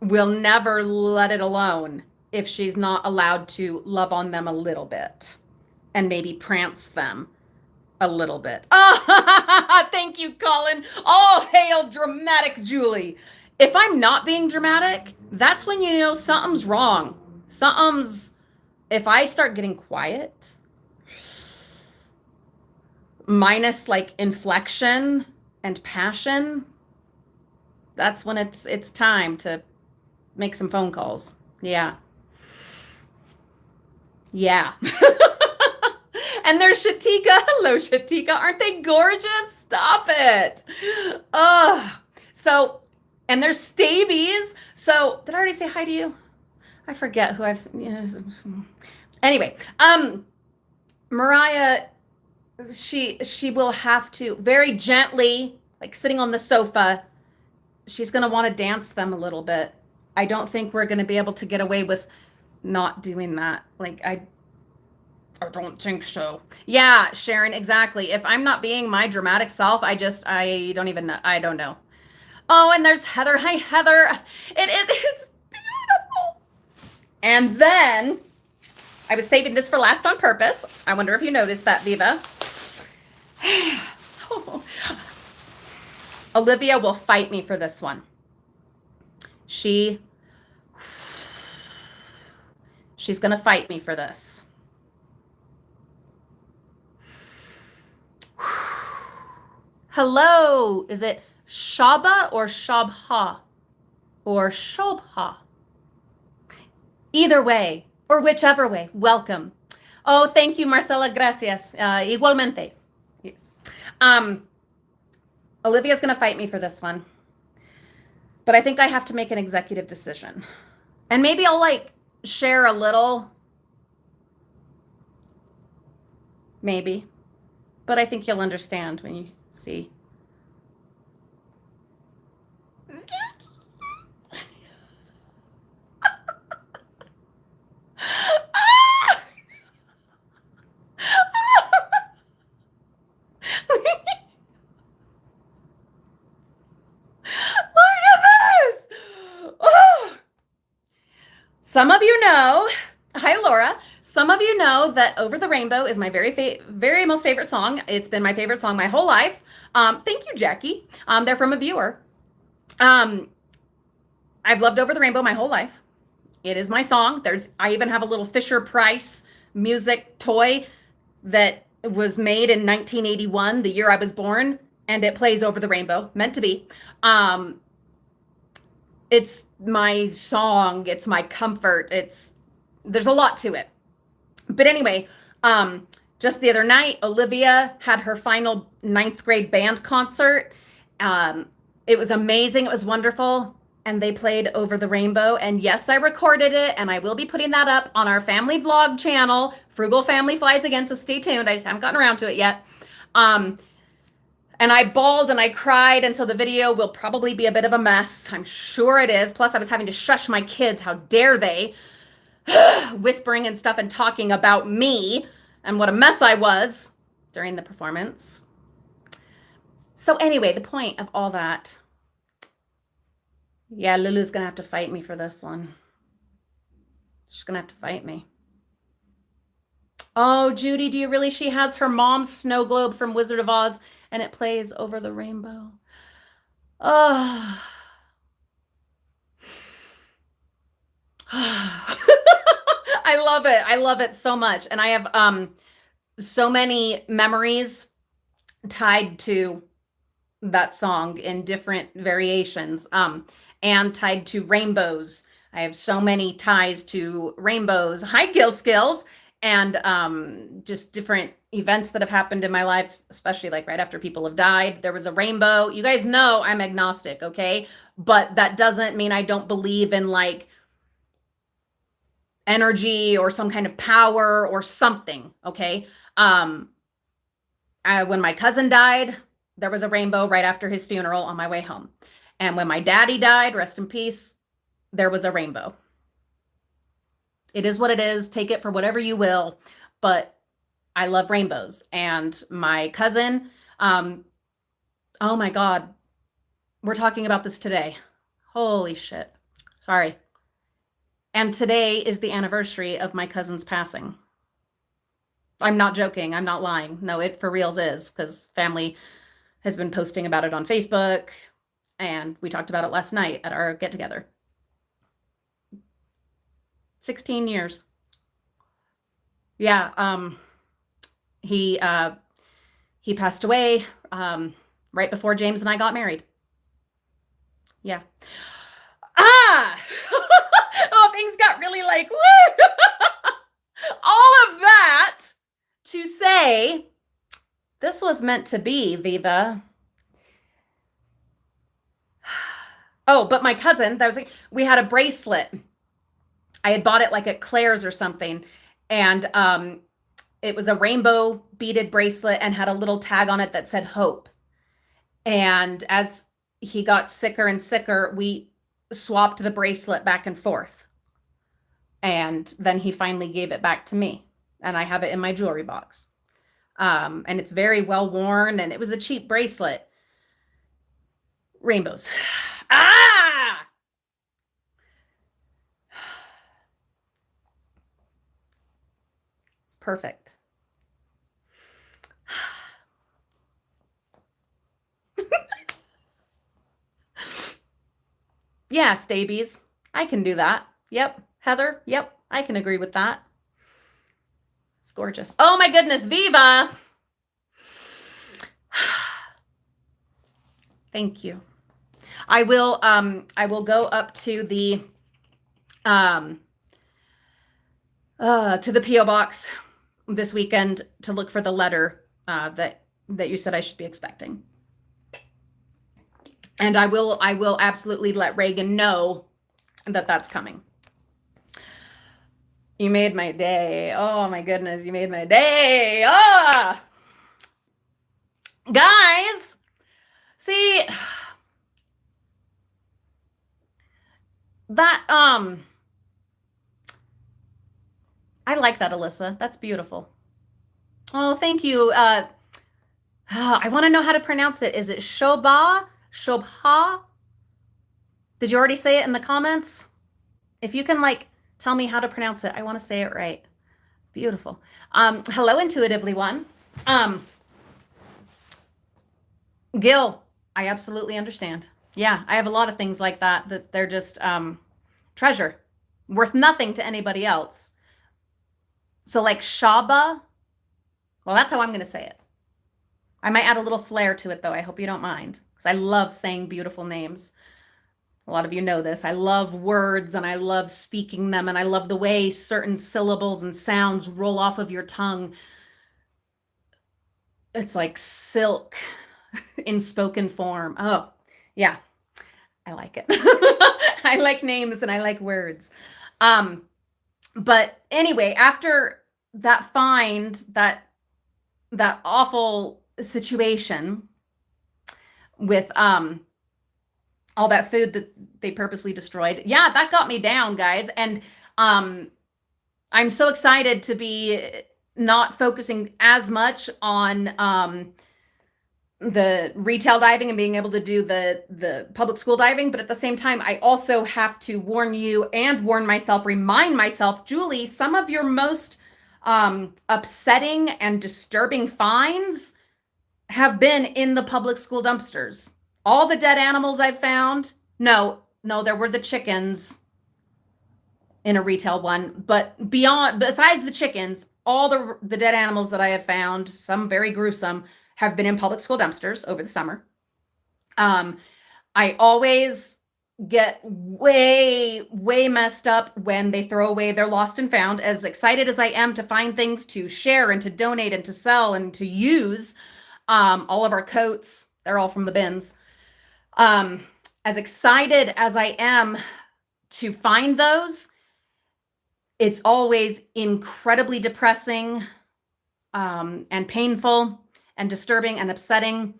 Speaker 1: will never let it alone if she's not allowed to love on them a little bit and maybe prance them a little bit. Oh, thank you, Colin. All hail dramatic Julie. If I'm not being dramatic, that's when you know something's wrong. If I start getting quiet, minus like inflection and passion, that's when it's time to make some phone calls. Yeah. Yeah. And there's Shatika. Hello, Shatika. Aren't they gorgeous? Stop it. So, and there's Stabies. So, did I already say hi to you? I forget who I've seen. Anyway, Mariah, she will have to very gently, like sitting on the sofa, she's going to want to dance them a little bit. I don't think we're going to be able to get away with not doing that. Like, I don't think so. Yeah, Sharon, exactly. If I'm not being my dramatic self, I don't even know. I don't know. Oh, and there's Heather. Hi, Heather. It's beautiful. And then I was saving this for last on purpose. I wonder if you noticed that, Viva. Oh. Olivia will fight me for this one. She's going to fight me for this. Hello. Is it Shaba or Shabha? Or Shobha? Either way, or whichever way, welcome. Oh, thank you, Marcela. Gracias. Igualmente. Yes. Olivia's going to fight me for this one. But I think I have to make an executive decision. And maybe I'll like share a little. Maybe. But I think you'll understand when you see. Some of you know, hi Laura, some of you know that Over the Rainbow is my very most favorite song. It's been my favorite song my whole life. Thank you, Jackie. They're from a viewer. I've loved Over the Rainbow my whole life. It is my song. I even have a little Fisher Price music toy that was made in 1981, the year I was born. and it plays over the rainbow, meant to be. It's my song, it's my comfort. There's a lot to it. But anyway, just the other night, Olivia had her final 9th grade band concert. It was amazing. It was wonderful. And they played Over the Rainbow. And yes, I recorded it, and I will be putting that up on our family vlog channel, Frugal Family Flies Again, so stay tuned. I just haven't gotten around to it yet. And I bawled and I cried, and so the video will probably be a bit of a mess. I'm sure it is. Plus, I was having to shush my kids. How dare they? Whispering and stuff and talking about me and what a mess I was during the performance. So anyway, the point of all that. Yeah, Lulu's going to have to fight me for this one. She's going to have to fight me. Oh, Judy, do you really? She has her mom's snow globe from Wizard of Oz, and it plays Over the Rainbow. Oh. I love it. I love it so much. And I have so many memories tied to that song in different variations, and tied to rainbows. I have so many ties to rainbows, high kill skills, and just different events that have happened in my life, especially like right after people have died. There was a rainbow. You guys know I'm agnostic, okay? But that doesn't mean I don't believe in like energy or some kind of power or something, okay? When my cousin died, there was a rainbow right after his funeral on my way home. And when my daddy died, rest in peace, there was a rainbow. It is what it is. Take it for whatever you will. But I love rainbows. And my cousin, oh my God, we're talking about this today. Holy shit. Sorry. And today is the anniversary of my cousin's passing. I'm not joking. I'm not lying. No, it for reals is, because family has been posting about it on Facebook, and we talked about it last night at our get-together. 16 years. Yeah, he passed away right before James and I got married. Yeah. Ah! Oh, things got really like, woo! All of that to say, this was meant to be, Viva. Oh, but my cousin, that was like, we had a bracelet. I had bought it like at Claire's or something, and it was a rainbow beaded bracelet and had a little tag on it that said hope. And as he got sicker and sicker, we swapped the bracelet back and forth. And then he finally gave it back to me, and I have it in my jewelry box. And it's very well worn, and it was a cheap bracelet. Rainbows. Ah! It's perfect. Yeah, Stabies. I can do that. Yep. Heather. Yep. I can agree with that. It's gorgeous. Oh my goodness, Viva. Thank you. I will go up to the PO box this weekend to look for the letter that you said I should be expecting. And I will absolutely let Reagan know that that's coming. You made my day. Oh my goodness, you made my day. Ah! Guys, see that I like that, Alyssa. That's beautiful. Oh, thank you. I want to know how to pronounce it. Is it Shobha? Shobha? Did you already say it in the comments? If you can like tell me how to pronounce it, I want to say it right. Beautiful. Hello, intuitively one. Gil, I absolutely understand. Yeah, I have a lot of things like that they're just treasure, worth nothing to anybody else. So like Shaba, well, that's how I'm going to say it. I might add a little flair to it though. I hope you don't mind, because I love saying beautiful names. A lot of you know this. I love words and I love speaking them, and I love the way certain syllables and sounds roll off of your tongue. It's like silk in spoken form. Oh, yeah, I like it. I like names and I like words. But anyway, after that that awful situation with all that food that they purposely destroyed. Yeah, that got me down, guys. And I'm so excited to be not focusing as much on the retail diving and being able to do the public school diving. But at the same time, I also have to warn you and warn myself, remind myself, Julie, some of your most upsetting and disturbing finds have been in the public school dumpsters. All the dead animals I've found, no, there were the chickens in a retail one, but besides the chickens, all the dead animals that I have found, some very gruesome, have been in public school dumpsters over the summer. I always get way messed up when they throw away their lost and found. As excited as I am to find things to share and to donate and to sell and to use, all of our coats, they're all from the bins. As excited as I am to find those, it's always incredibly depressing, and painful and disturbing and upsetting.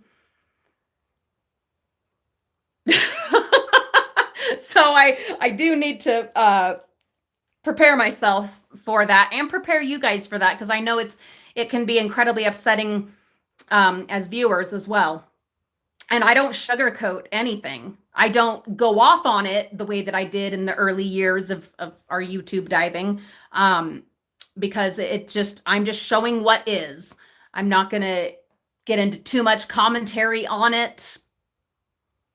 Speaker 1: So I do need to prepare myself for that and prepare you guys for that, because I know it can be incredibly upsetting as viewers as well. And I don't sugarcoat anything. I don't go off on it the way that I did in the early years of our YouTube diving, because I'm just showing what is. I'm not going to get into too much commentary on it.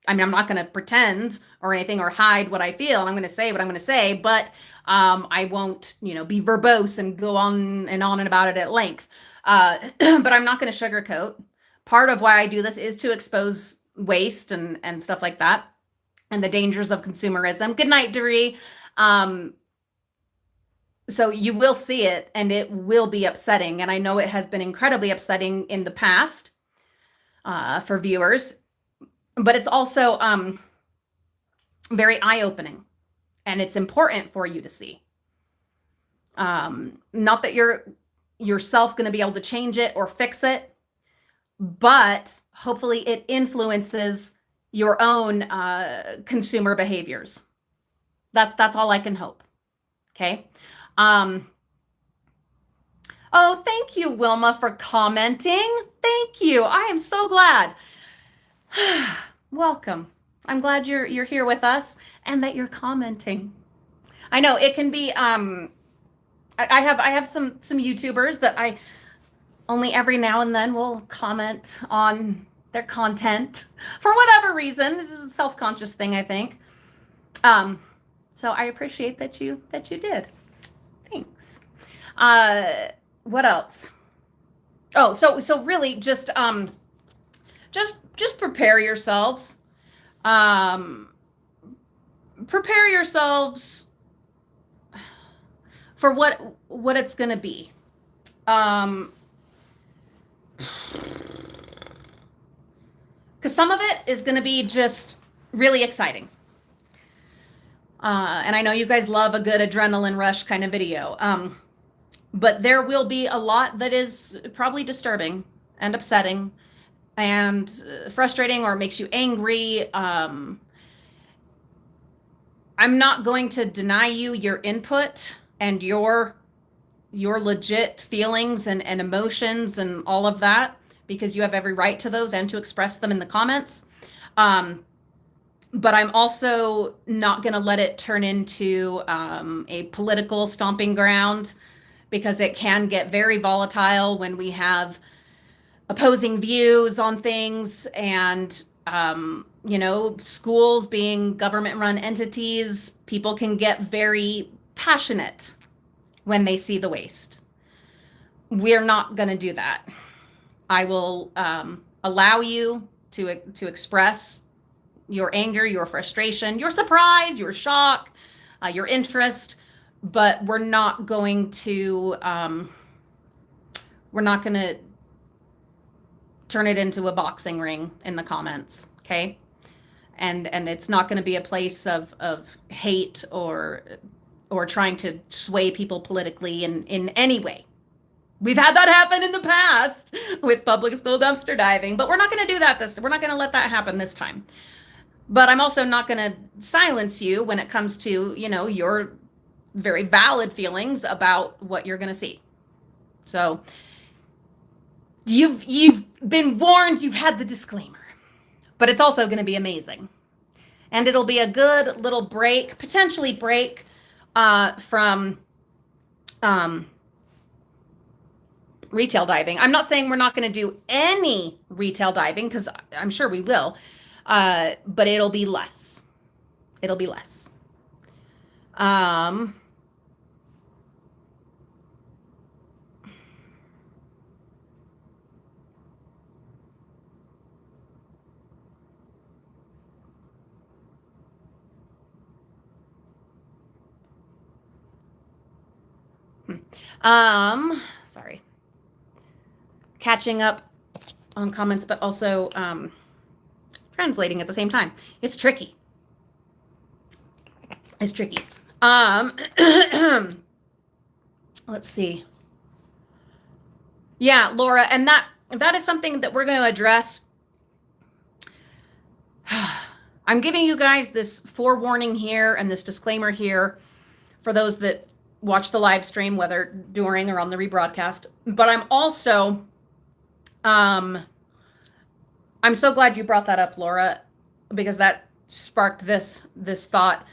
Speaker 1: I mean, I'm not going to pretend or anything or hide what I feel. I'm going to say what I'm going to say, but I won't, be verbose and go on and about it at length. But I'm not going to sugarcoat. Part of why I do this is to expose waste and stuff like that, and the dangers of consumerism. Good night, Doree. So you will see it, and it will be upsetting. And I know it has been incredibly upsetting in the past for viewers, but it's also very eye-opening, and it's important for you to see. Not that you're yourself going to be able to change it or fix it, but hopefully it influences your own consumer behaviors. That's all I can hope. Okay. Oh, thank you, Wilma, for commenting. Thank you. I am so glad. Welcome. I'm glad you're here with us and that you're commenting. I know it can be I have some YouTubers that I only every now and then will comment on their content for whatever reason. This is a self-conscious thing, I think. So I appreciate that you did. Thanks. What else? Oh, so really just prepare yourselves. Prepare yourselves for what it's going to be. Because some of it is going to be just really exciting. And I know you guys love a good adrenaline rush kind of video. But there will be a lot that is probably disturbing and upsetting and frustrating or makes you angry. I'm not going to deny you your input and your legit feelings and emotions and all of that, because you have every right to those and to express them in the comments. But I'm also not going to let it turn into a political stomping ground, because it can get very volatile when we have opposing views on things, and schools being government-run entities, people can get very passionate when they see the waste. We're not going to do that. I will allow you to express your anger, your frustration, your surprise, your shock, your interest, but we're not going to turn it into a boxing ring in the comments, okay? And it's not going to be a place of hate or trying to sway people politically in any way. We've had that happen in the past with public school dumpster diving, but we're not going to do that we're not going to let that happen this time. But I'm also not going to silence you when it comes to, your very valid feelings about what you're going to see. So you've been warned, you've had the disclaimer, but it's also going to be amazing. And it'll be a good little break, potentially break from retail diving. I'm not saying we're not going to do any retail diving, because I'm sure we will, but it'll be less. It'll be less. Sorry. Catching up on comments, but also translating at the same time. It's tricky. It's tricky. Let's see. Yeah, Laura, and that is something that we're going to address. I'm giving you guys this forewarning here and this disclaimer here for those that watch the live stream, whether during or on the rebroadcast. But I'm also, I'm so glad you brought that up, Laura, because that sparked this thought.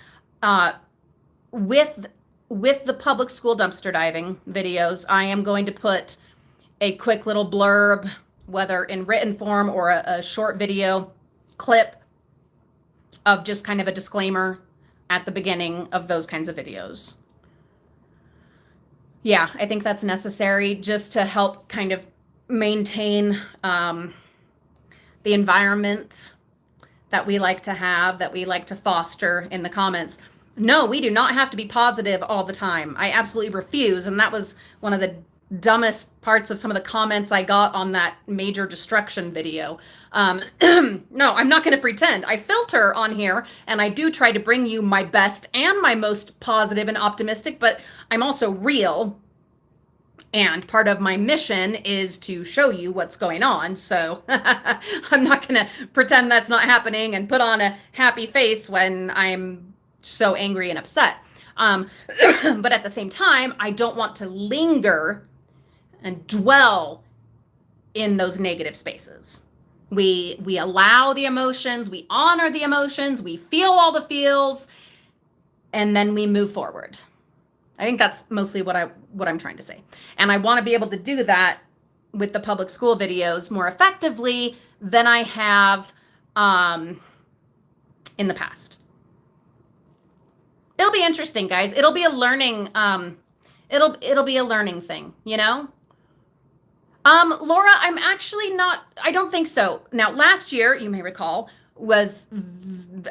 Speaker 1: With the public school dumpster diving videos, I am going to put a quick little blurb, whether in written form or a short video clip of just kind of a disclaimer at the beginning of those kinds of videos. Yeah, I think that's necessary just to help kind of maintain the environment that we like to have, that we like to foster in the comments. No, we do not have to be positive all the time. I absolutely refuse. And that was one of the dumbest parts of some of the comments I got on that major destruction video. No, I'm not going to pretend. I filter on here, and I do try to bring you my best and my most positive and optimistic, but I'm also real. And part of my mission is to show you what's going on. So I'm not going to pretend that's not happening and put on a happy face when I'm so angry and upset. But at the same time, I don't want to linger and dwell in those negative spaces. We allow the emotions, we honor the emotions, we feel all the feels, and then we move forward. I think that's mostly what I'm trying to say. And I want to be able to do that with the public school videos more effectively than I have in the past. It'll be interesting, guys. It'll be a learning it'll be a learning thing, you know? Laura, I don't think so. Now, last year, you may recall, was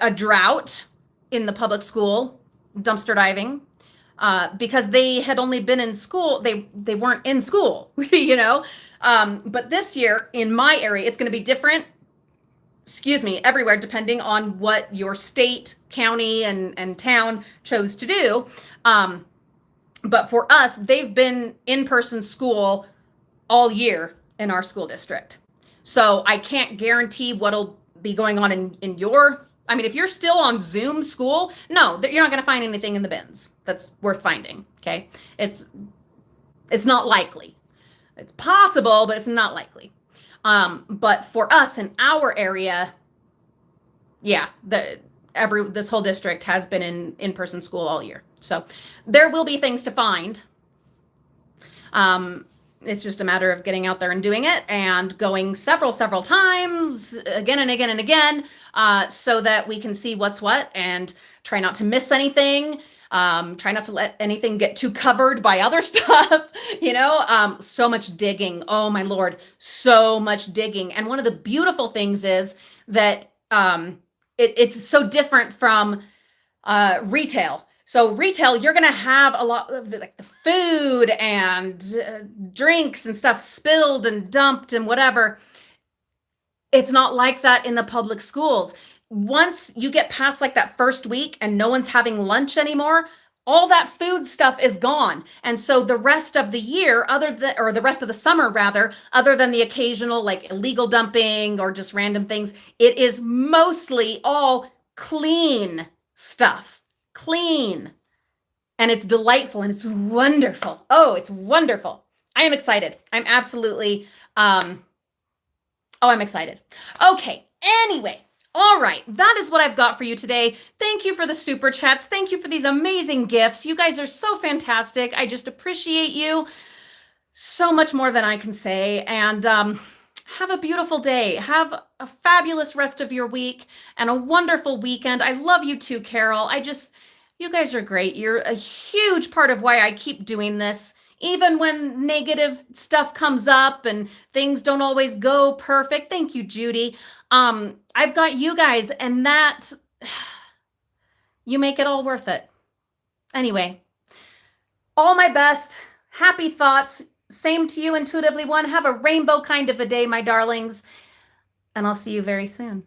Speaker 1: a drought in the public school dumpster diving. Because they had only been in school, they weren't in school, you know? But this year in my area, it's going to be different, everywhere, depending on what your state, county, and town chose to do. But for us, they've been in-person school all year in our school district. So I can't guarantee what'll be going on in your, I mean, if you're still on Zoom school, no, you're not going to find anything in the bins that's worth finding, okay? It's not likely. It's possible, but it's not likely. But for us in our area, yeah, this whole district has been in-person school all year. So there will be things to find. It's just a matter of getting out there and doing it and going several times, again and again and again, so that we can see what's what and try not to miss anything. Try not to let anything get too covered by other stuff, so much digging. Oh my Lord, so much digging. And one of the beautiful things is that it's so different from retail. So retail, you're going to have a lot of the food and drinks and stuff spilled and dumped and whatever. It's not like that in the public schools. Once you get past like that first week and no one's having lunch anymore, all that food stuff is gone. And so the rest of the year, or the rest of the summer rather, other than the occasional like illegal dumping or just random things, it is mostly all clean stuff. Clean. And it's delightful and it's wonderful. Oh, it's wonderful. I am excited. I'm absolutely, I'm excited. Okay. Anyway. All right, that is what I've got for you today. Thank you for the super chats. Thank you for these amazing gifts. You guys are so fantastic. I just appreciate you so much more than I can say. And have a beautiful day. Have a fabulous rest of your week and a wonderful weekend. I love you too, Carol. You guys are great. You're a huge part of why I keep doing this. Even when negative stuff comes up and things don't always go perfect. Thank you, Judy. I've got you guys, and that you make it all worth it. Anyway, all my best. Happy thoughts. Same to you, Intuitively One. Have a rainbow kind of a day, my darlings. And I'll see you very soon.